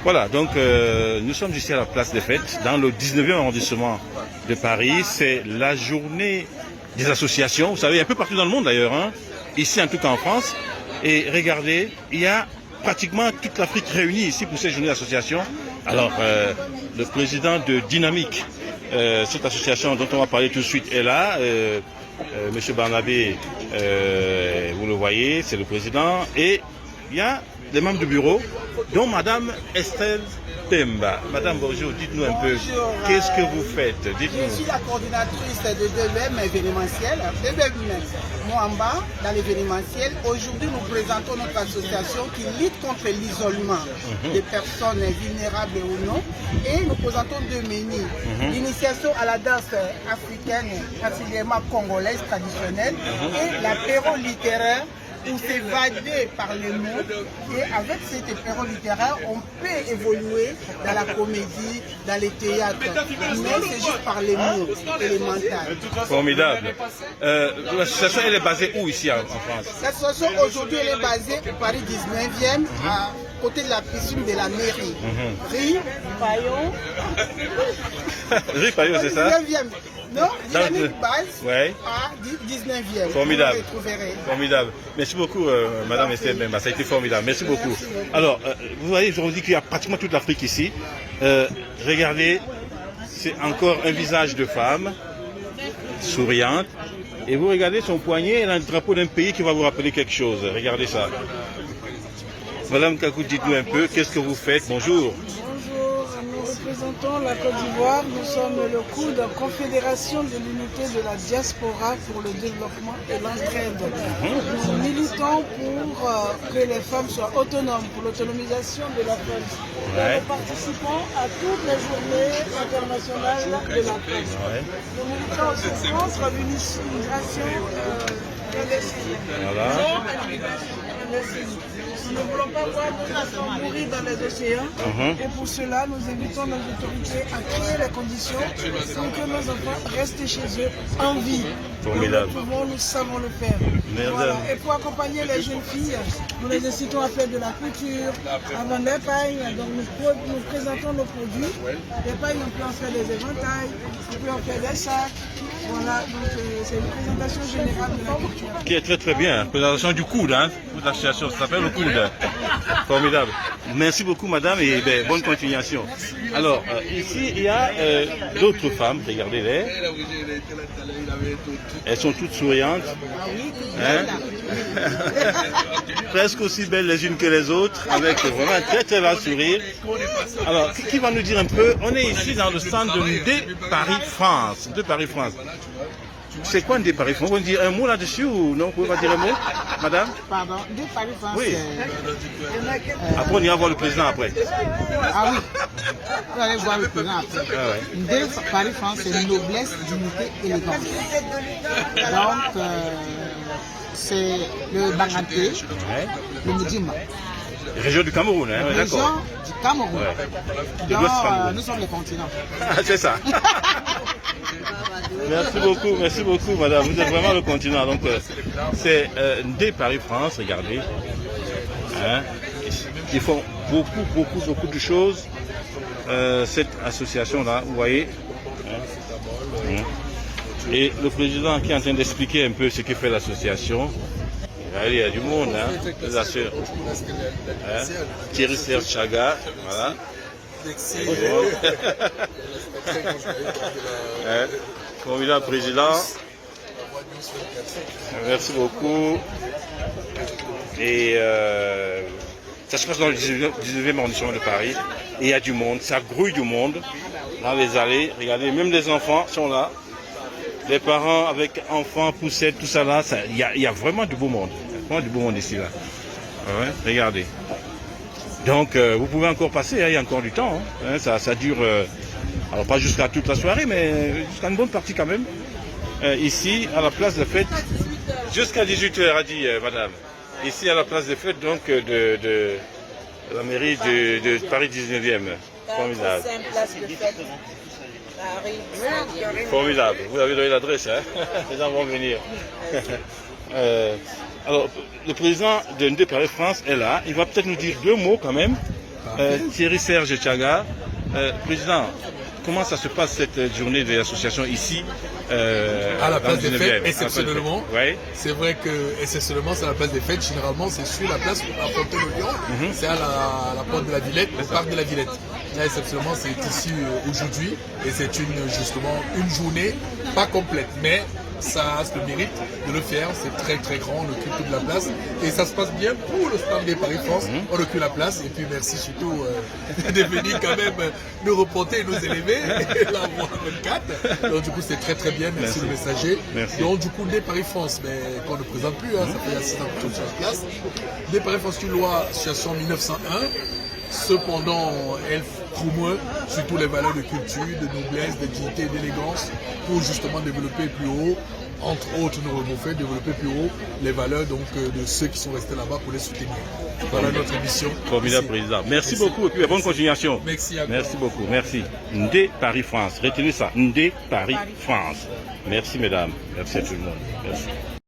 Voilà, donc nous sommes ici à la place des Fêtes, dans le 19e arrondissement de Paris. C'est la journée des associations, vous savez, un peu partout dans le monde d'ailleurs, hein, ici en tout cas en France. Et regardez, il y a pratiquement toute l'Afrique réunie ici pour cette journée d'association. Alors, le président de Dynamique, cette association dont on va parler tout de suite, est là. Monsieur Barnabé, vous le voyez, c'est le président. Et il y a des membres du bureau, dont Madame Estelle Temba. Madame, bonjour, dites-nous un peu, qu'est-ce que vous faites? Dites-nous. Je suis la coordinatrice de DBM événementiel, DBM Moamba dans l'événementiel. Aujourd'hui, nous présentons notre association qui lutte contre l'isolement des personnes vulnérables ou non. Et nous présentons deux menus. L'initiation à la danse africaine, particulièrement congolaise traditionnelle, et l'apéro littéraire, pour s'évader par les mots, et avec cet apéro littéraire, on peut évoluer dans la comédie, dans les théâtres, mais c'est juste par les mots élémentaires. Formidable. L'association, elle est basée où ici en France? L'association aujourd'hui, elle est basée au Paris 19e, à côté de la piscine de la mairie. Rue Paillon. Rue Paillon, c'est ça? 19e. Non, Dynamique base à 19e. Formidable. Formidable. Merci beaucoup, Madame Estelle Memba. Ça a été formidable. Merci beaucoup. Alors, vous voyez, je vous dis qu'il y a pratiquement toute l'Afrique ici. Regardez, c'est encore un visage de femme, souriante. Et vous regardez son poignet, elle a un drapeau d'un pays qui va vous rappeler quelque chose. Regardez ça. Madame Kakou, dites-nous un peu, qu'est-ce que vous faites? Bonjour. Nous représentons la Côte d'Ivoire. Nous sommes le COUD, Confédération de l'unité de la diaspora pour le développement et l'entraide. Nous militons pour que les femmes soient autonomes, pour l'autonomisation de la femme. Nous participons à toutes les journées internationales de la femme. Nous militons aussi contre l'immigration clandestine. Nous ne voulons pas voir nos enfants mourir dans les océans et pour cela nous invitons nos autorités à créer les conditions pour que nos enfants restent chez eux en vie. Formidable. Nous savons le faire. Voilà. Et pour accompagner les jeunes filles, nous les incitons à faire de la couture, à vendre des pailles. Donc nous présentons nos produits. Les pailles, on peut en faire des éventails, on peut en faire des sacs. Voilà, donc c'est une présentation générale de la culture. Qui est très très bien, présentation du COUD, hein, l'association, ça s'appelle le COUD. Formidable. Merci beaucoup madame et bonne continuation. Alors, ici il y a d'autres femmes, regardez-les. Elles sont toutes souriantes. Hein? Presque aussi belles les unes que les autres, avec vraiment un très très large sourire. Alors, qui va nous dire un peu, on est ici dans le stand de Paris France. De Paris France. C'est quoi un Paris France? On va dire un mot là-dessus ou non? Vous pouvez pas dire un mot, madame? Pardon, de Paris France. Oui. Après, on ira voir le président après. Ah oui. Vous allez voir le président après. De Paris France, c'est noblesse, dignité, élégance. Donc, c'est le Banganté, le Moudjima. Région du Cameroun, hein? Région du Cameroun. Donc, nous sommes les continents. C'est ça. Merci beaucoup, madame. Vous êtes vraiment le continent. Donc, c'est des Paris France, regardez. Hein? Ils font beaucoup de choses. Cette association-là, vous voyez. Hein? Et le président qui est en train d'expliquer un peu ce que fait l'association. Il y a du monde, hein? Hein? Thierry Serge Chaga, voilà. Formidable président. Merci beaucoup. Et ça se passe dans le 19e arrondissement de Paris. Et il y a du monde, ça grouille du monde dans les allées. Regardez, même les enfants sont là. Les parents avec enfants, poussettes, tout ça là, il y a vraiment du beau monde. Vraiment du beau monde ici là. Ouais, regardez. Donc vous pouvez encore passer, hein, il y a encore du temps. Hein, ça dure, alors pas jusqu'à toute la soirée, mais jusqu'à une bonne partie quand même. Ici, à la place des Fêtes, jusqu'à 18h, a dit madame. Ici, à la place des Fêtes, donc de la mairie de Paris 19e. Formidable. Formidable. Vous avez donné l'adresse, hein? Les gens vont venir. Alors, le président de Paris France est là. Il va peut-être nous dire deux mots quand même Thierry Serge Tchaga, président, comment ça se passe cette journée de l'association ici à la place des fêtes, exceptionnellement. Ouais. C'est vrai que exceptionnellement c'est à la place des fêtes. Généralement c'est sur la place à Fontaine-au-Lion. C'est à la porte de la Villette, au parc de la Villette. Là exceptionnellement c'est ici aujourd'hui et c'est justement une journée pas complète, mais ça a le mérite de le faire. C'est très très grand, on occupe toute la place et ça se passe bien pour le stand des Paris-France. On occupe la place et puis merci surtout de venir quand même nous reporter et nous élever la voie 24. Donc du coup c'est très très bien, merci le messager. Merci. Donc du coup des Paris-France, mais qu'on ne présente plus, ça fait 6 ans que tout sur la place. Des Paris-France, une loi association 1901. Cependant, elle promeut surtout les valeurs de culture, de noblesse, de dignité et d'élégance pour justement développer plus haut, entre autres nos remoufés, développer plus haut les valeurs donc, de ceux qui sont restés là-bas pour les soutenir. Voilà notre mission. Formidable président. Merci beaucoup et puis bonne continuation. Merci à vous. Merci beaucoup. Merci. Ndé Paris-France. Retenez ça. Ndé Paris-France. Merci mesdames. Merci à tout le monde. Merci.